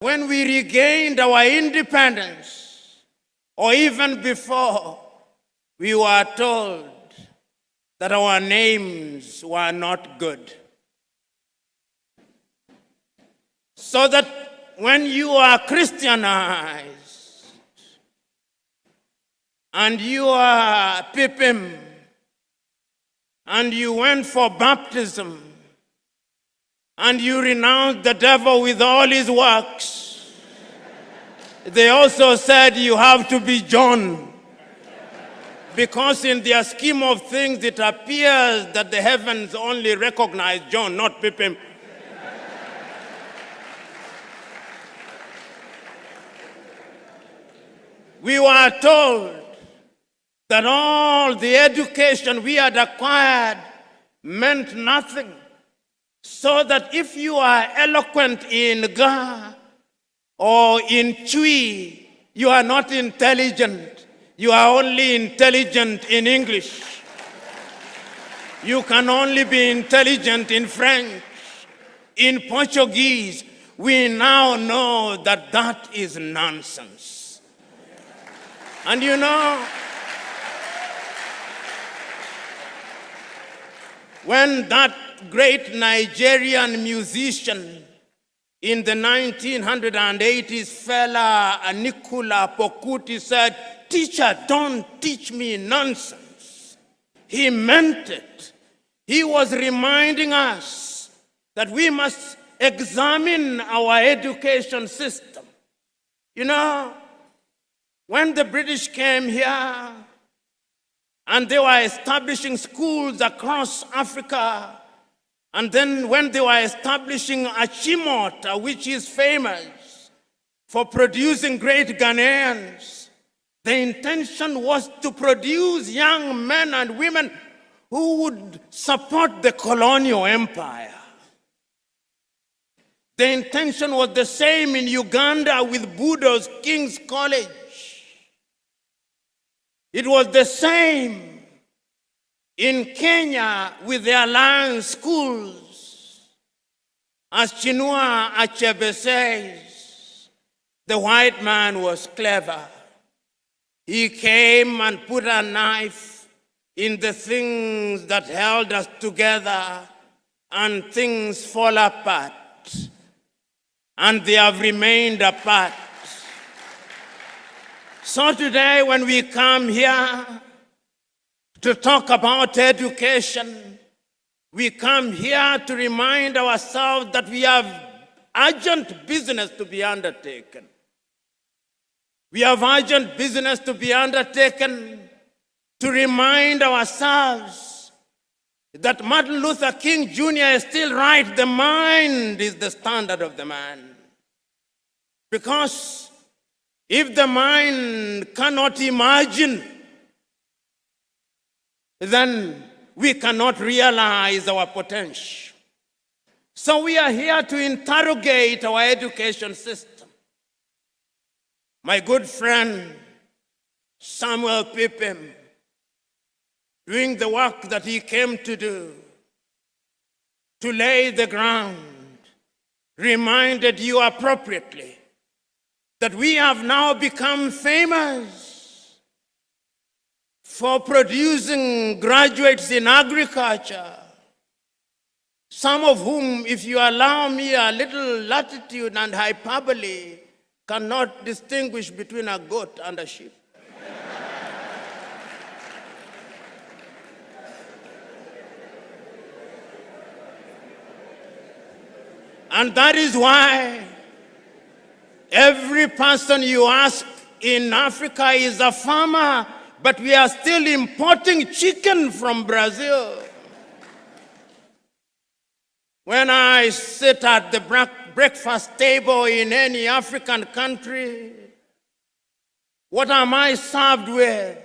When we regained our independence, or even before, we were told that our names were not good. So that when you are Christianized and you are Pipim and you went for baptism and you renounced the devil with all his works, they also said you have to be John. Because in their scheme of things, it appears that the heavens only recognize John, not Pipim. We were told that all the education we had acquired meant nothing. So that if you are eloquent in Ga or in Chui, you are not intelligent. You are only intelligent in English. You can only be intelligent in French, in Portuguese. We now know that that is nonsense. And you know, when that great Nigerian musician in the 1980s, fella Nicola Pokuti, said, "Teacher, don't teach me nonsense." He meant it. He was reminding us that we must examine our education system. You know, when the British came here and they were establishing schools across Africa, and then when they were establishing Achimota, which is famous for producing great Ghanaians, the intention was to produce young men and women who would support the colonial empire. The intention was the same in Uganda with Budo's King's College. It was the same in Kenya with the Alliance schools. As Chinua Achebe says, the white man was clever. He came and put a knife in the things that held us together, and things fall apart. And they have remained apart. So today, when we come here to talk about education, we come here to remind ourselves that we have urgent business to be undertaken. We have urgent business to be undertaken to remind ourselves that Martin Luther King Jr. is still right. The mind is the standard of the man. Because if the mind cannot imagine, then we cannot realize our potential. So we are here to interrogate our education system. My good friend, Samuel Pipim, doing the work that he came to do, to lay the ground, reminded you appropriately that we have now become famous for producing graduates in agriculture, some of whom, if you allow me a little latitude and hyperbole, cannot distinguish between a goat and a sheep. And that is why every person you ask in Africa is a farmer, but we are still importing chicken from Brazil. When I sit at the breakfast table in any African country, what am I served with?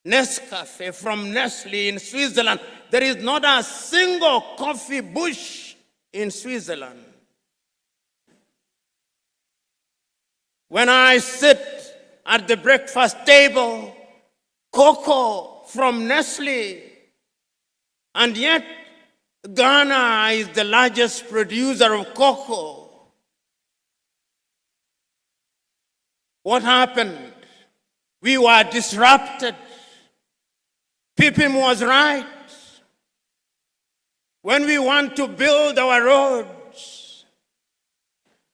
Nescafe from Nestle in Switzerland. There is not a single coffee bush in Switzerland. When I sit at the breakfast table, cocoa from Nestle, and yet Ghana is the largest producer of cocoa. What happened? We were disrupted. Pippin was right. When we want to build our roads,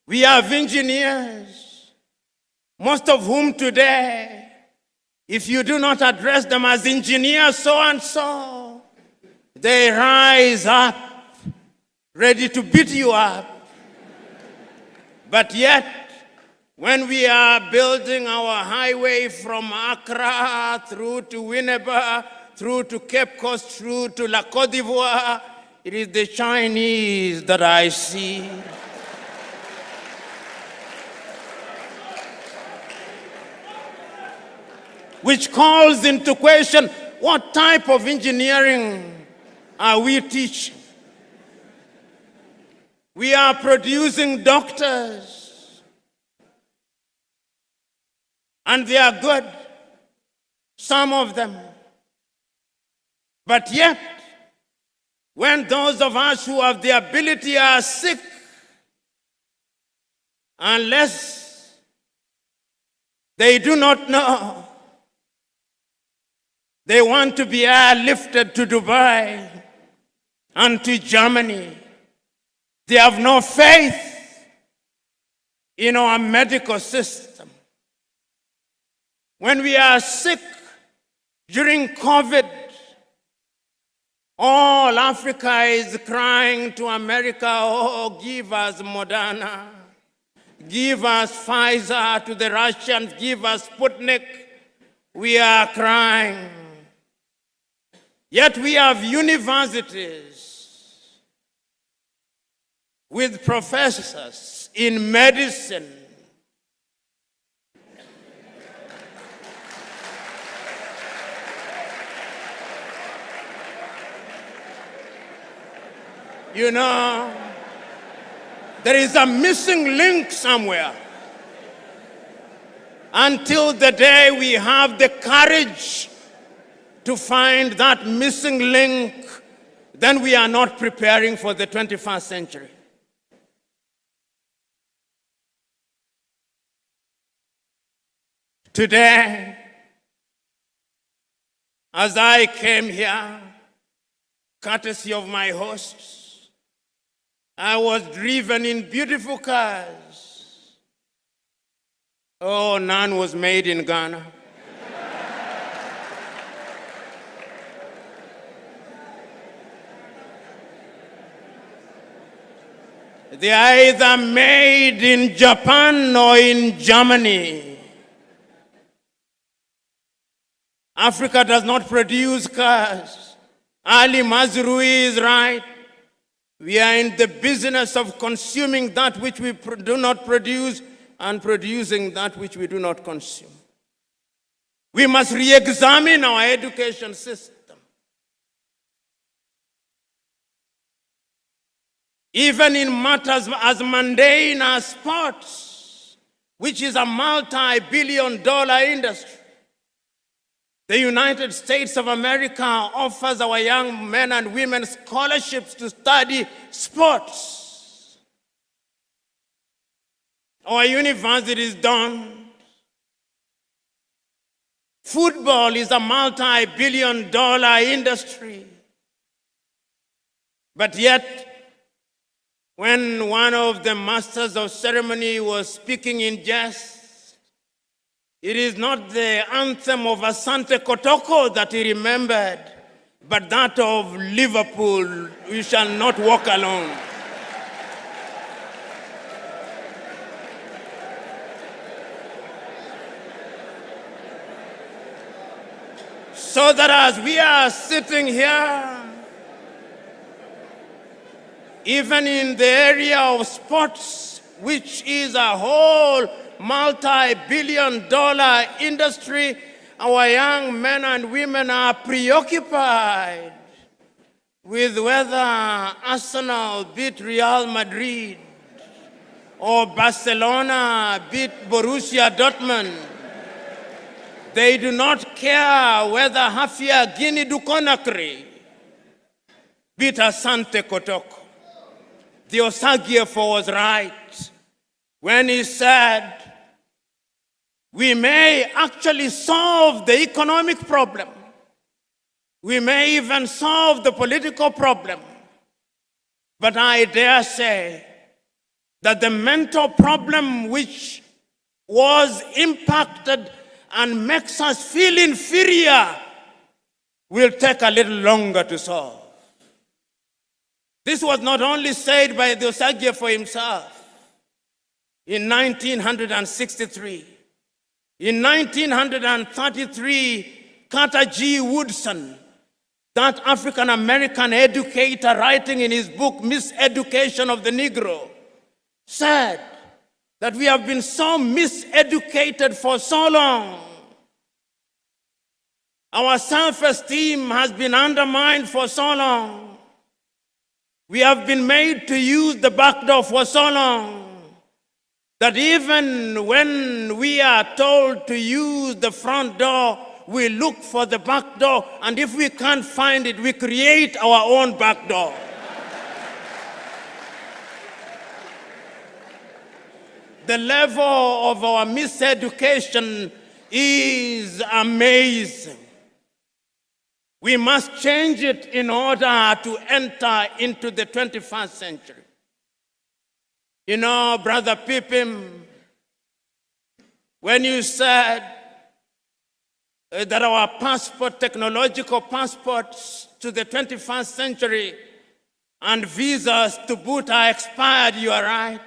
we have engineers, most of whom today, if you do not address them as engineers so and so, they rise up, ready to beat you up. But yet, when we are building our highway from Accra through to Winneba, through to Cape Coast, through to La Côte d'Ivoire, it is the Chinese that I see. Which calls into question, what type of engineering are we teaching? We are producing doctors, and they are good, some of them. But yet, when those of us who have the ability are sick, unless they do not know, they want to be airlifted to Dubai and to Germany. They have no faith in our medical system. When we are sick during COVID, all Africa is crying to America, oh, give us Moderna, give us Pfizer, to the Russians, give us Sputnik. We are crying. Yet we have universities with professors in medicine. You know, there is a missing link somewhere. Until the day we have the courage to find that missing link, then we are not preparing for the 21st century. Today, as I came here, courtesy of my hosts, I was driven in beautiful cars. Oh, none was made in Ghana. They are either made in Japan or in Germany. Africa does not produce cars. Ali Mazrui is right. We are in the business of consuming that which we do not produce and producing that which we do not consume. We must re-examine our education system. Even in matters as mundane as sports, which is a multi-billion-dollar industry. The United States of America offers our young men and women scholarships to study sports. Our universities don't. Football is a multi-billion-dollar industry. But yet, when one of the masters of ceremony was speaking in jest, it is not the anthem of Asante Kotoko that he remembered, but that of Liverpool, we shall not walk alone. So that as we are sitting here, even in the area of sports, which is a whole multi-billion-dollar industry, our young men and women are preoccupied with whether Arsenal beat Real Madrid or Barcelona beat Borussia Dortmund. They do not care whether Hafia Guinea du Conakry beat Asante Kotoko. The Osagiefo was right when he said, We may actually solve the economic problem. We may even solve the political problem. But I dare say that the mental problem which was impacted and makes us feel inferior will take a little longer to solve. This was not only said by the Osagyefo himself in 1963. In 1933, Carter G. Woodson, that African-American educator writing in his book, Miseducation of the Negro, said that we have been so miseducated for so long. Our self-esteem has been undermined for so long. We have been made to use the back door for so long that even when we are told to use the front door, we look for the back door, and if we can't find it, we create our own back door. The level of our miseducation is amazing. We must change it in order to enter into the 21st century. You know, Brother Pippin, when you said that our passport, technological passports to the 21st century and visas to boot are expired, you are right.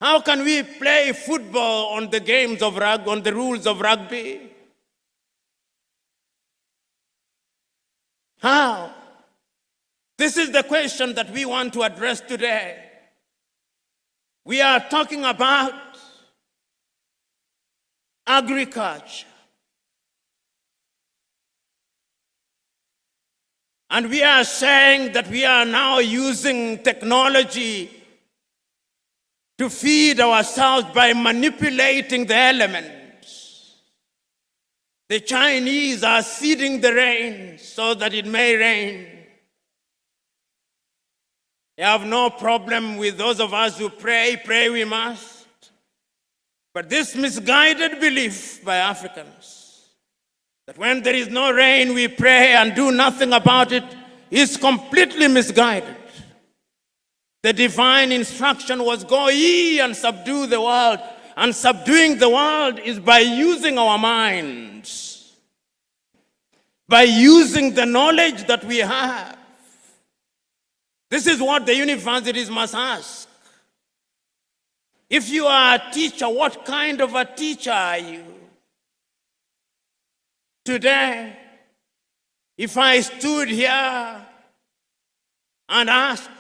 How can we play football on the games of rugby, on the rules of rugby? How? This is the question that we want to address today. We are talking about agriculture. And we are saying that we are now using technology to feed ourselves by manipulating the elements. The Chinese are seeding the rain so that it may rain. They have no problem with those of us who pray we must. But this misguided belief by Africans that when there is no rain we pray and do nothing about it is completely misguided. The divine instruction was go ye and subdue the world. And subduing the world is by using our minds, by using the knowledge that we have. This is what the universities must ask. If you are a teacher, what kind of a teacher are you? Today, if I stood here and asked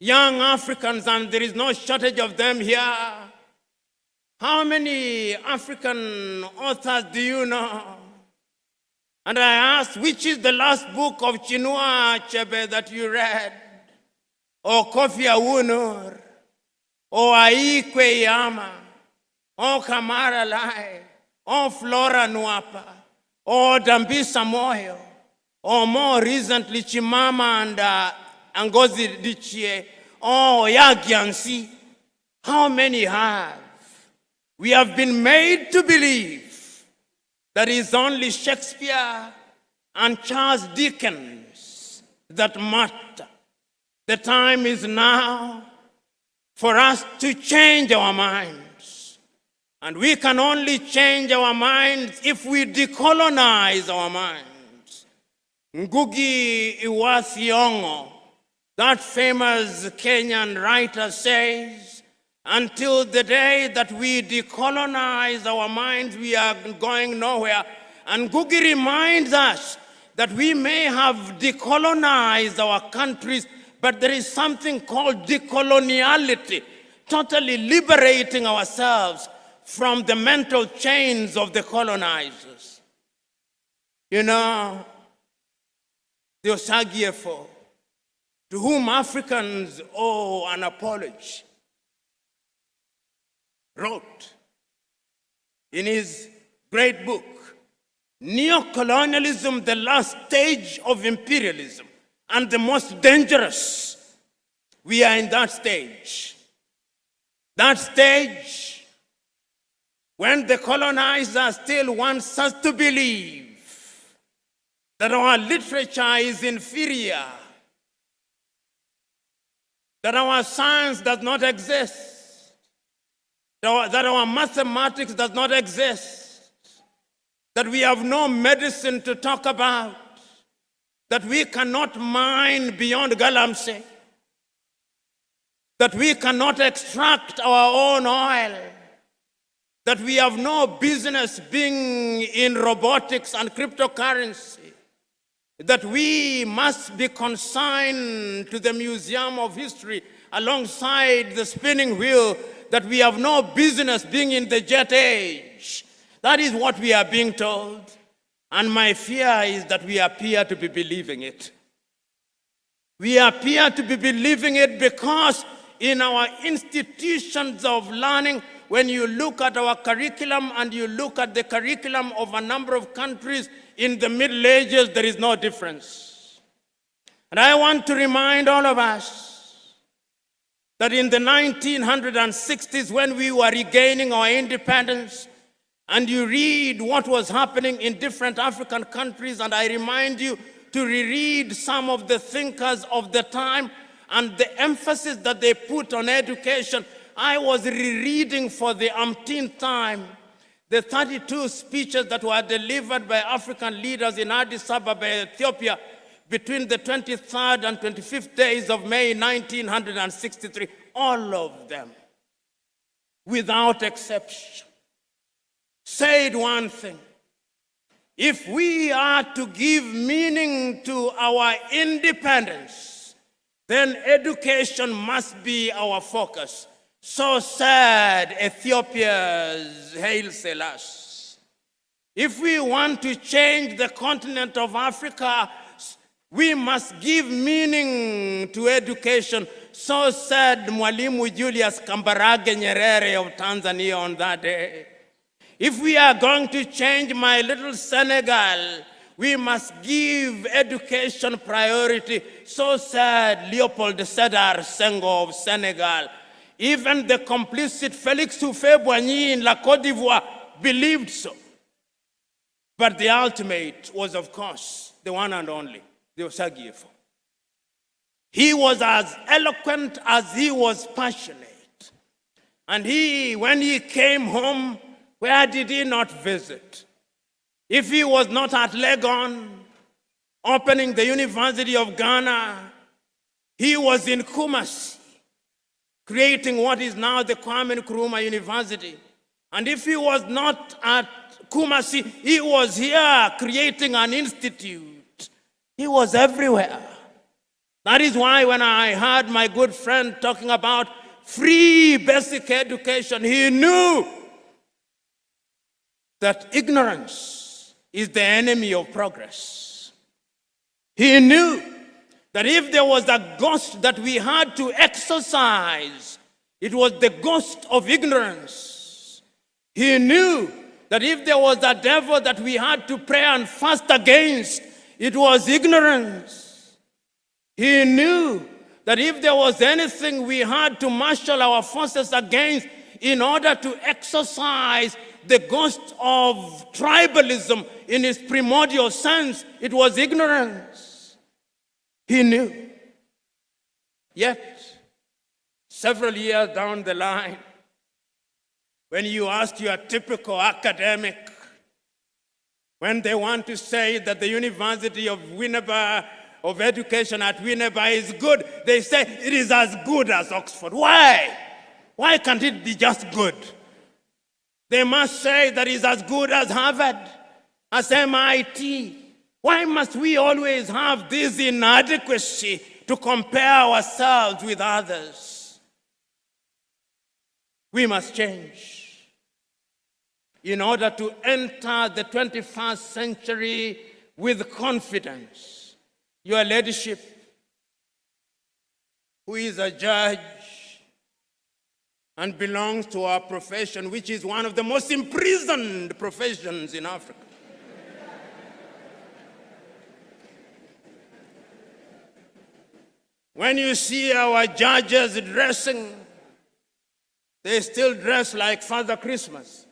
young Africans, and there is no shortage of them here, how many African authors do you know? And I asked, which is the last book of Chinua Achebe that you read? Or Kofi Awunur? Or Aikwe Yama? Or Kamara Lai? Or Flora Nwapa? Or Dambisa Moyo? Or more recently, Chimama and Ngozi Adichie? Or Yagyansi? How many have? We have been made to believe that it's only Shakespeare and Charles Dickens that matter. The time is now for us to change our minds. And we can only change our minds if we decolonize our minds. Ngugi Wa Thiong'o, that famous Kenyan writer, says, until the day that we decolonize our minds, we are going nowhere. And Ngugi reminds us that we may have decolonized our countries, but there is something called decoloniality, totally liberating ourselves from the mental chains of the colonizers. You know, the Osagyefo, to whom Africans owe an apology, wrote in his great book, Neocolonialism, the last stage of imperialism, and the most dangerous. We are in that stage. That stage when the colonizer still wants us to believe that our literature is inferior, that our science does not exist, that our mathematics does not exist, that we have no medicine to talk about, that we cannot mine beyond Galamsey, that we cannot extract our own oil, that we have no business being in robotics and cryptocurrency, that we must be consigned to the Museum of History alongside the spinning wheel, that we have no business being in the jet age. That is what we are being told. And my fear is that we appear to be believing it. We appear to be believing it because in our institutions of learning, when you look at our curriculum and you look at the curriculum of a number of countries in the Middle Ages, there is no difference. And I want to remind all of us that in the 1960s, when we were regaining our independence, and you read what was happening in different African countries, and I remind you to reread some of the thinkers of the time and the emphasis that they put on education. I was rereading for the umpteenth time the 32 speeches that were delivered by African leaders in Addis Ababa, Ethiopia, between the 23rd and 25th days of May 1963. All of them, without exception, said one thing: if we are to give meaning to our independence, then education must be our focus. So said Ethiopia's Haile Selassie. If we want to change the continent of Africa, we must give meaning to education. So said Mwalimu Julius Kambarage Nyerere of Tanzania on that day. If we are going to change my little Senegal, we must give education priority. So said Leopold Sedar Senghor of Senegal. Even the complicit Félix Houphouët-Boigny in La Côte d'Ivoire believed so. But the ultimate was, of course, the one and only, the Osagyefo. He was as eloquent as he was passionate. And when he came home, where did he not visit? If he was not at Legon, opening the University of Ghana, he was in Kumasi, creating what is now the Kwame Nkrumah University. And if he was not at Kumasi, he was here creating an institute. He was everywhere. That is why when I heard my good friend talking about free basic education, he knew that ignorance is the enemy of progress. He knew that if there was a ghost that we had to exorcise, it was the ghost of ignorance. He knew that if there was a devil that we had to pray and fast against, it was ignorance. He knew that if there was anything we had to marshal our forces against in order to exorcise the ghost of tribalism in its primordial sense, it was ignorance. He knew. Yet, several years down the line, when you ask your typical academic, when they want to say that the University of Winneba, of education at Winneba is good, they say it is as good as Oxford. Why? Why can't it be just good? They must say that it's as good as Harvard, as MIT. Why must we always have this inadequacy to compare ourselves with others? We must change in order to enter the 21st century with confidence. Your leadership, who is a judge and belongs to our profession, which is one of the most imprisoned professions in Africa. When you see our judges dressing, they still dress like Father Christmas.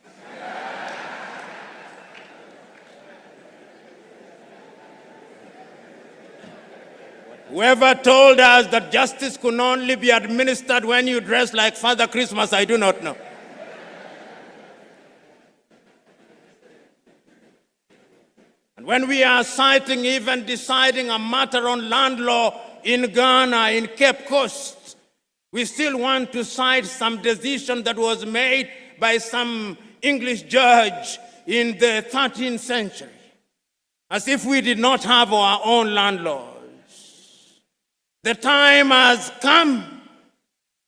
Whoever told us that justice could only be administered when you dress like Father Christmas, I do not know. And when we are citing, even deciding a matter on land law in Ghana, in Cape Coast, we still want to cite some decision that was made by some English judge in the 13th century, as if we did not have our own land laws. The time has come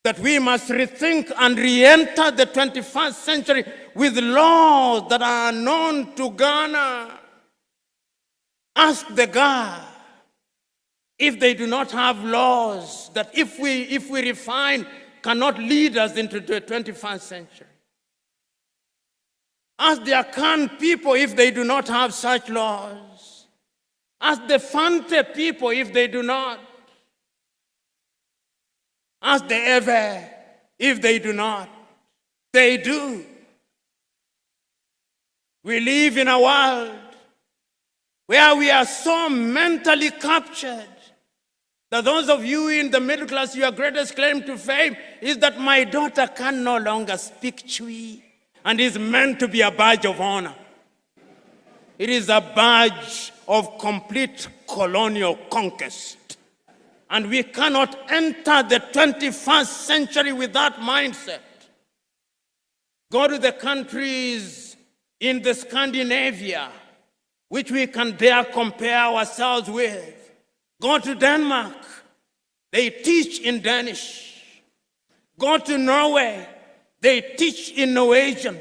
that we must rethink and re-enter the 21st century with laws that are known to Ghana. Ask the Ga if they do not have laws that if we refine cannot lead us into the 21st century. Ask the Akan people if they do not have such laws. Ask the Fante people if they do not. Ask the Ewe if they do not. They do. We live in a world where we are so mentally captured that those of you in the middle class, your greatest claim to fame is that my daughter can no longer speak Chui and is meant to be a badge of honor. It is a badge of complete colonial conquest. And we cannot enter the 21st century with that mindset. Go to the countries in the Scandinavia, which we can dare compare ourselves with. Go to Denmark, they teach in Danish. Go to Norway, they teach in Norwegian.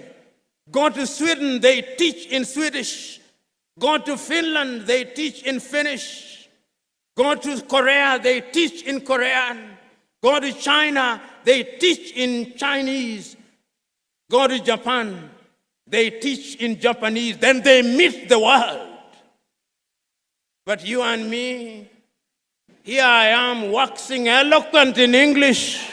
Go to Sweden, they teach in Swedish. Go to Finland, they teach in Finnish. Go to Korea, they teach in Korean. Go to China, they teach in Chinese. Go to Japan, they teach in Japanese. Then they meet the world. But you and me, here I am waxing eloquent in English.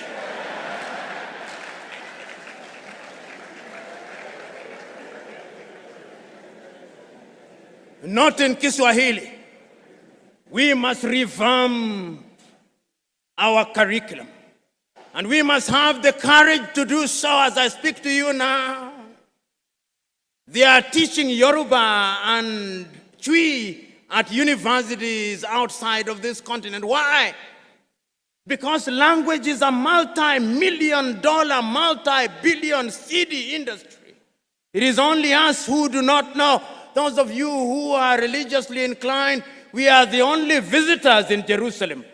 Not in Kiswahili. We must revamp our curriculum. And we must have the courage to do so as I speak to you now. They are teaching Yoruba and Twi at universities outside of this continent. Why? Because language is a multi-million-dollar, multi-billion cedi industry. It is only us who do not know. Those of you who are religiously inclined, we are the only visitors in Jerusalem.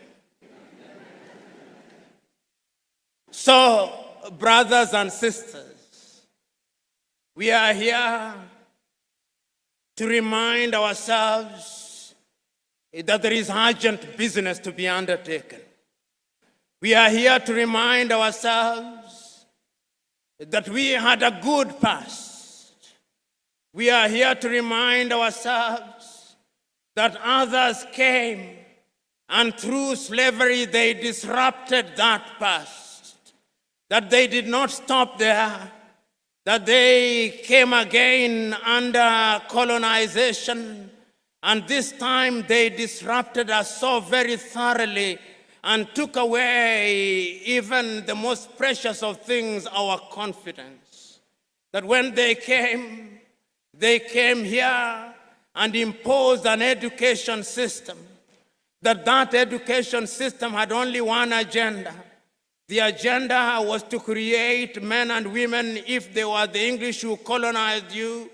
So, brothers and sisters, we are here to remind ourselves that there is urgent business to be undertaken. We are here to remind ourselves that we had a good past. We are here to remind ourselves that others came and through slavery they disrupted that past, that they did not stop there, that they came again under colonization, and this time they disrupted us so very thoroughly and took away even the most precious of things, our confidence. That when they came here and imposed an education system, that education system had only one agenda. The agenda was to create men and women, if they were the English who colonized you,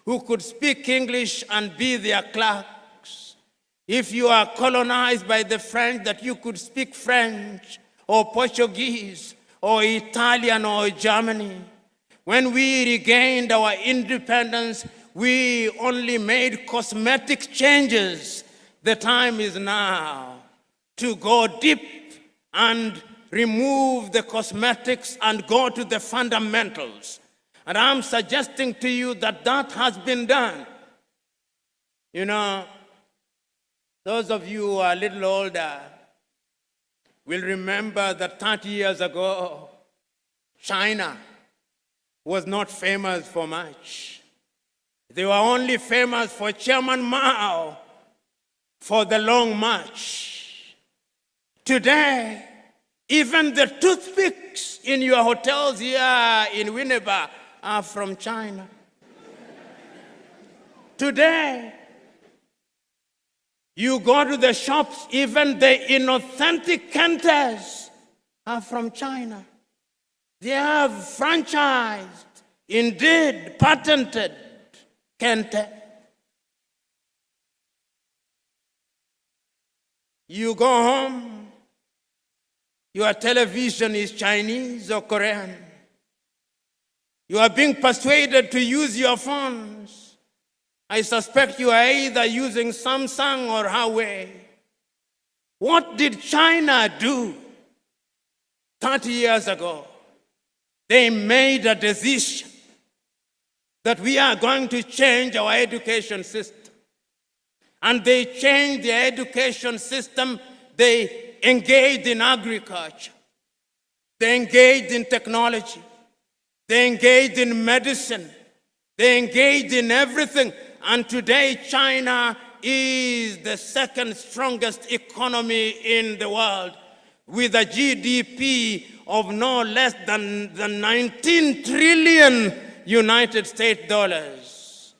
who could speak English and be their clerks. If you are colonized by the French, that you could speak French or Portuguese or Italian or Germany. When we regained our independence, we only made cosmetic changes. The time is now to go deep and remove the cosmetics and go to the fundamentals. And I'm suggesting to you that that has been done. You know, those of you who are a little older will remember that 30 years ago, China was not famous for much. They were only famous for Chairman Mao for the Long March. Today, even the toothpicks in your hotels here in Winneba are from China. Today, you go to the shops, even the inauthentic Kentes are from China. They have franchised, indeed patented Kente. You go home, your television is Chinese or Korean. You are being persuaded to use your phones. I suspect you are either using Samsung or Huawei. What did China do 30 years ago? They made a decision that we are going to change our education system. And they changed their education system. They engaged in agriculture. They engaged in technology. They engaged in medicine. They engaged in everything. And today, China is the second strongest economy in the world, with a GDP of no less than 19 trillion United States dollars.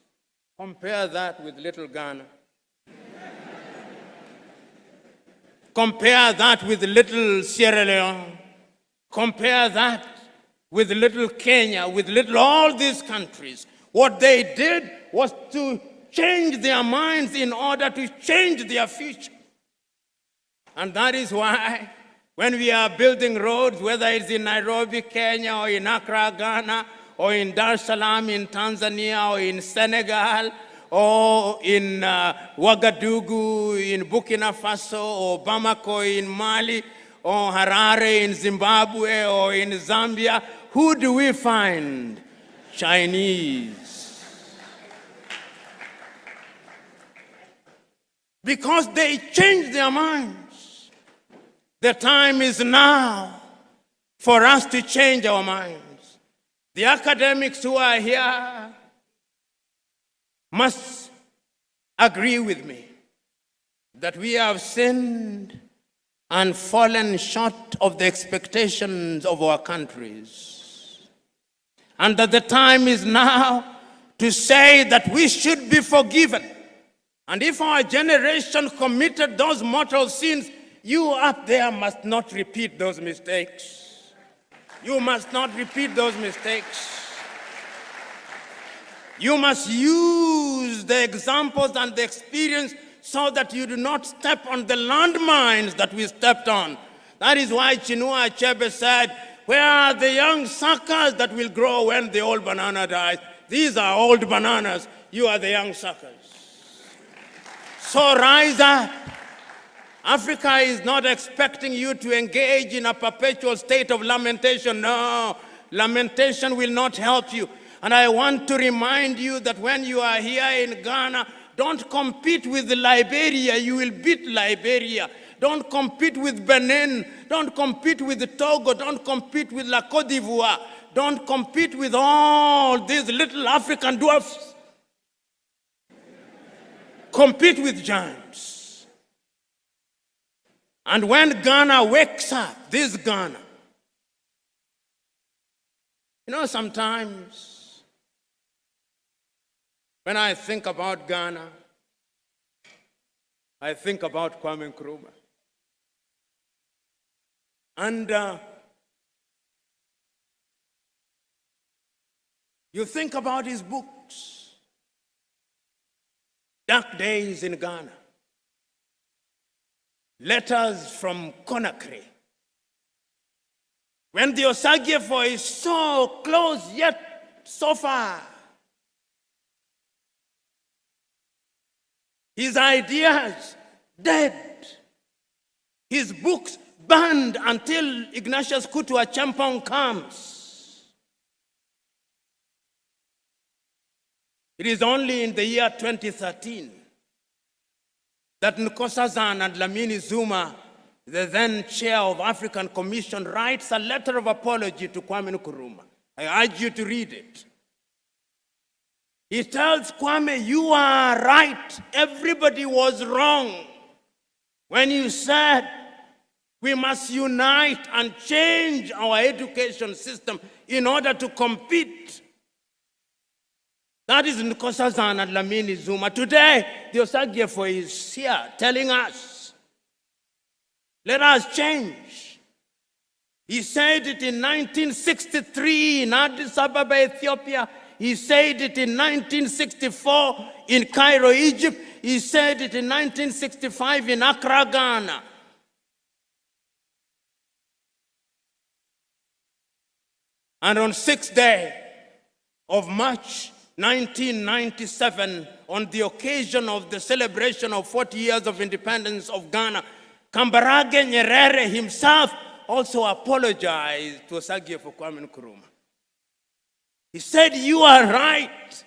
Compare that with little Ghana. Compare that with little Sierra Leone. Compare that with little Kenya, with little all these countries. What they did was to change their minds in order to change their future. And that is why when we are building roads, whether it's in Nairobi, Kenya, or in Accra, Ghana, or in Dar es Salaam in Tanzania, or in Senegal, or in Ouagadougou in Burkina Faso, or Bamako in Mali, or Harare in Zimbabwe, or in Zambia, who do we find? Chinese. Because they changed their minds. The time is now for us to change our minds. The academics who are here must agree with me that we have sinned and fallen short of the expectations of our countries. And that the time is now to say that we should be forgiven. And if our generation committed those mortal sins, you up there must not repeat those mistakes. You must not repeat those mistakes. You must use the examples and the experience so that you do not step on the landmines that we stepped on. That is why Chinua Achebe said, where are the young suckers that will grow when the old banana dies? These are old bananas. You are the young suckers. So rise up. Africa is not expecting you to engage in a perpetual state of lamentation. No, lamentation will not help you. And I want to remind you that when you are here in Ghana, don't compete with Liberia. You will beat Liberia. Don't compete with Benin. Don't compete with Togo. Don't compete with La Côte d'Ivoire. Don't compete with all these little African dwarfs. Compete with giants. And when Ghana wakes up, this Ghana, sometimes when I think about Ghana, I think about Kwame Nkrumah. And you think about his books, Dark Days in Ghana, Letters from Conakry. When the Osagyefo is so close yet so far, his ideas dead, his books banned until Ignatius Kutu Acheampong comes. It is only in the year 2013 that Nkosazana and Lamini Zuma, the then chair of African Commission, writes a letter of apology to Kwame Nkrumah. I urge you to read it. He tells Kwame, you are right. Everybody was wrong when you said We must unite and change our education system in order to compete. That is Nkosazana Dlamini Zuma. Today, the Osagyefo is here telling us, let us change. He said it in 1963 in Addis Ababa, Ethiopia. He said it in 1964 in Cairo, Egypt. He said it in 1965 in Accra, Ghana. And on 6th day of March 1997, on the occasion of the celebration of 40 years of independence of Ghana, Kambarage Nyerere himself also apologized to Osagyefo Kwame Nkrumah. He said, you are right,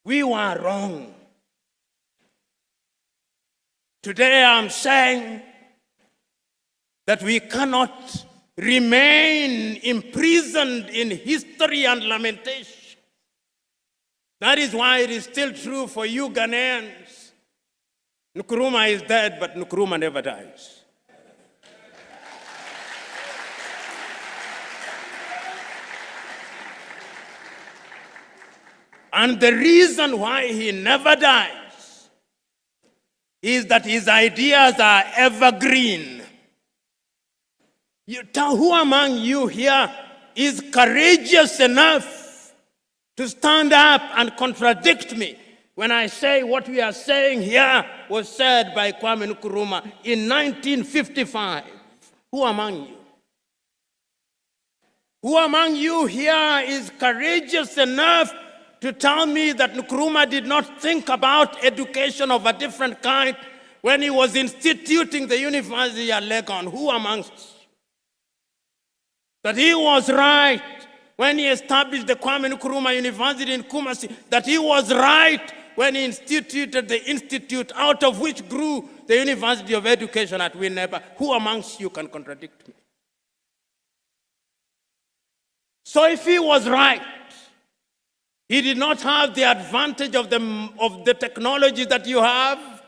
we were wrong. Today I'm saying that we cannot remain imprisoned in history and lamentation. That is why it is still true for you Ghanaians. Nkrumah is dead, but Nkrumah never dies. And the reason why he never dies is that his ideas are evergreen. Who among you here is courageous enough to stand up and contradict me when I say what we are saying here was said by Kwame Nkrumah in 1955? Who among you? Who among you here is courageous enough to tell me that Nkrumah did not think about education of a different kind when he was instituting the University at Legon? Who amongst us? That he was right when he established the Kwame Nkrumah University in Kumasi, that he was right when he instituted the institute out of which grew the University of Education at Winneba. Who amongst you can contradict me? So if he was right, he did not have the advantage of the technology that you have?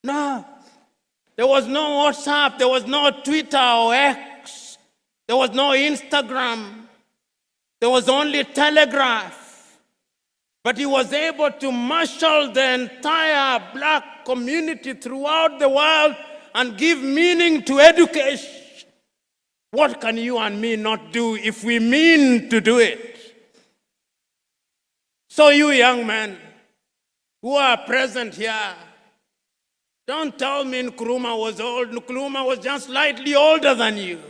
No. There was no WhatsApp, there was no Twitter or X, there was no Instagram, there was only Telegraph. But he was able to marshal the entire black community throughout the world and give meaning to education. What can you and me not do if we mean to do it? So you young men who are present here, don't tell me Nkrumah was old. Nkrumah was just slightly older than you.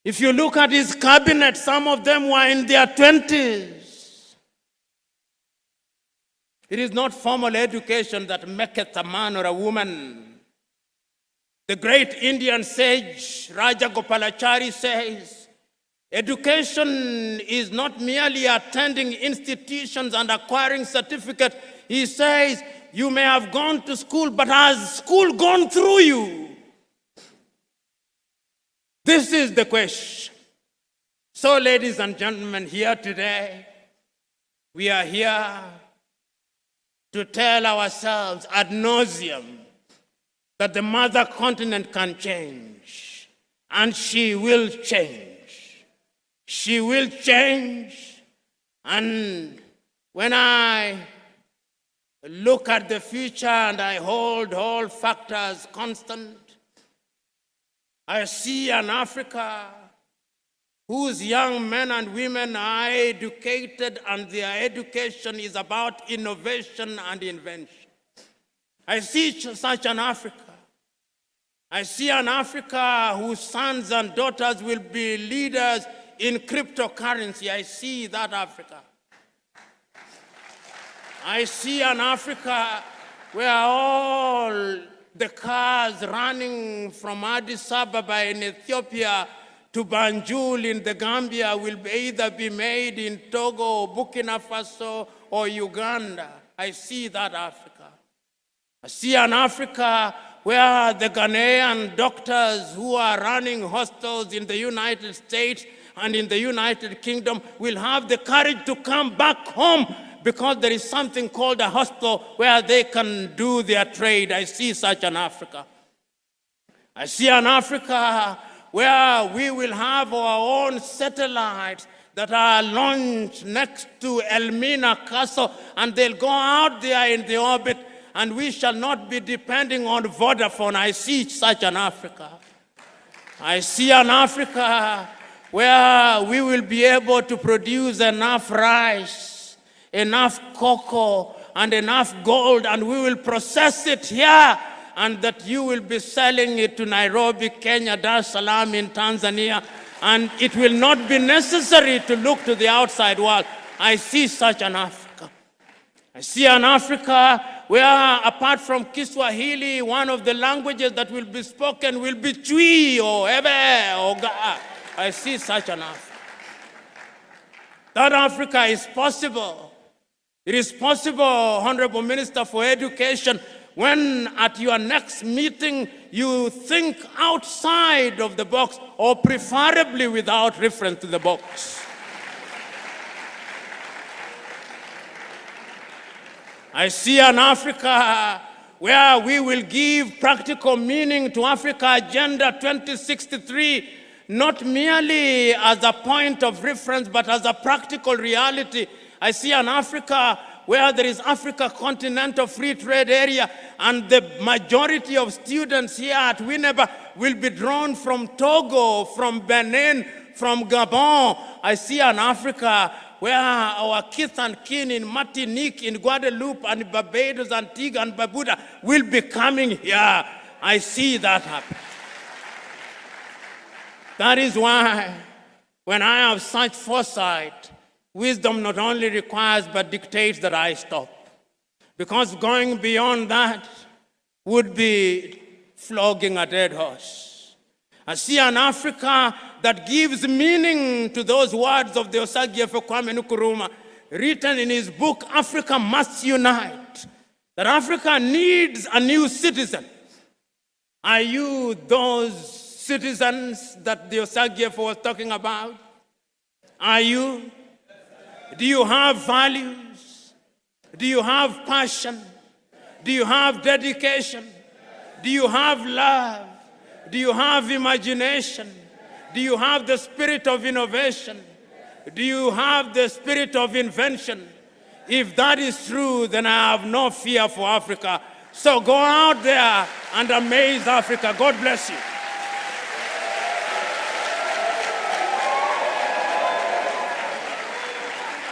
If you look at his cabinet, some of them were in their 20s. It is not formal education that maketh a man or a woman. The great Indian sage Raja Gopalachari says, education is not merely attending institutions and acquiring certificates. He says, you may have gone to school, but has school gone through you? This is the question. So, ladies and gentlemen, here today, we are here to tell ourselves ad nauseum that the mother continent can change, and she will change. She will change, and when I look at the future and I hold all factors constant, I see an Africa whose young men and women are educated and their education is about innovation and invention. I see such an Africa. I see an Africa whose sons and daughters will be leaders in cryptocurrency. I see that Africa. I see an Africa where all the cars running from Addis Ababa in Ethiopia to Banjul in the Gambia will either be made in Togo, Burkina Faso, or Uganda. I see that Africa. I see an Africa where the Ghanaian doctors who are running hospitals in the United States and in the United Kingdom will have the courage to come back home because there is something called a hospital where they can do their trade. I see such an Africa. I see an Africa where we will have our own satellites that are launched next to Elmina Castle, and they'll go out there in the orbit, and we shall not be depending on Vodafone. I see such an Africa. I see an Africa where we will be able to produce enough rice, enough cocoa, and enough gold, and we will process it here, and that you will be selling it to Nairobi, Kenya, Dar es Salaam in Tanzania, and it will not be necessary to look to the outside world. I see such an Africa. I see an Africa where, apart from Kiswahili, one of the languages that will be spoken will be Chui or Ebe or Ga. I see such an Africa. That Africa is possible. It is possible, Honorable Minister for Education, when at your next meeting you think outside of the box, or preferably without reference to the box. I see an Africa where we will give practical meaning to Africa Agenda 2063, not merely as a point of reference, but as a practical reality. I see an Africa where there is Africa Continental Free Trade Area, and the majority of students here at Winneba will be drawn from Togo, from Benin, from Gabon. I see an Africa where our kith and kin in Martinique, in Guadeloupe, and Barbados, Antigua, and Barbuda will be coming here. I see that happen. That is why, when I have such foresight, wisdom not only requires but dictates that I stop. Because going beyond that would be flogging a dead horse. I see an Africa that gives meaning to those words of the Osagyefo Kwame Nkrumah, written in his book, Africa Must Unite, that Africa needs a new citizen. Are you those citizens that the Osagyefo was talking about? Are you? Do you have values? Do you have passion? Do you have dedication? Do you have love? Do you have imagination? Do you have the spirit of innovation? Do you have the spirit of invention? If that is true, then I have no fear for Africa. So go out there and amaze Africa. God bless you.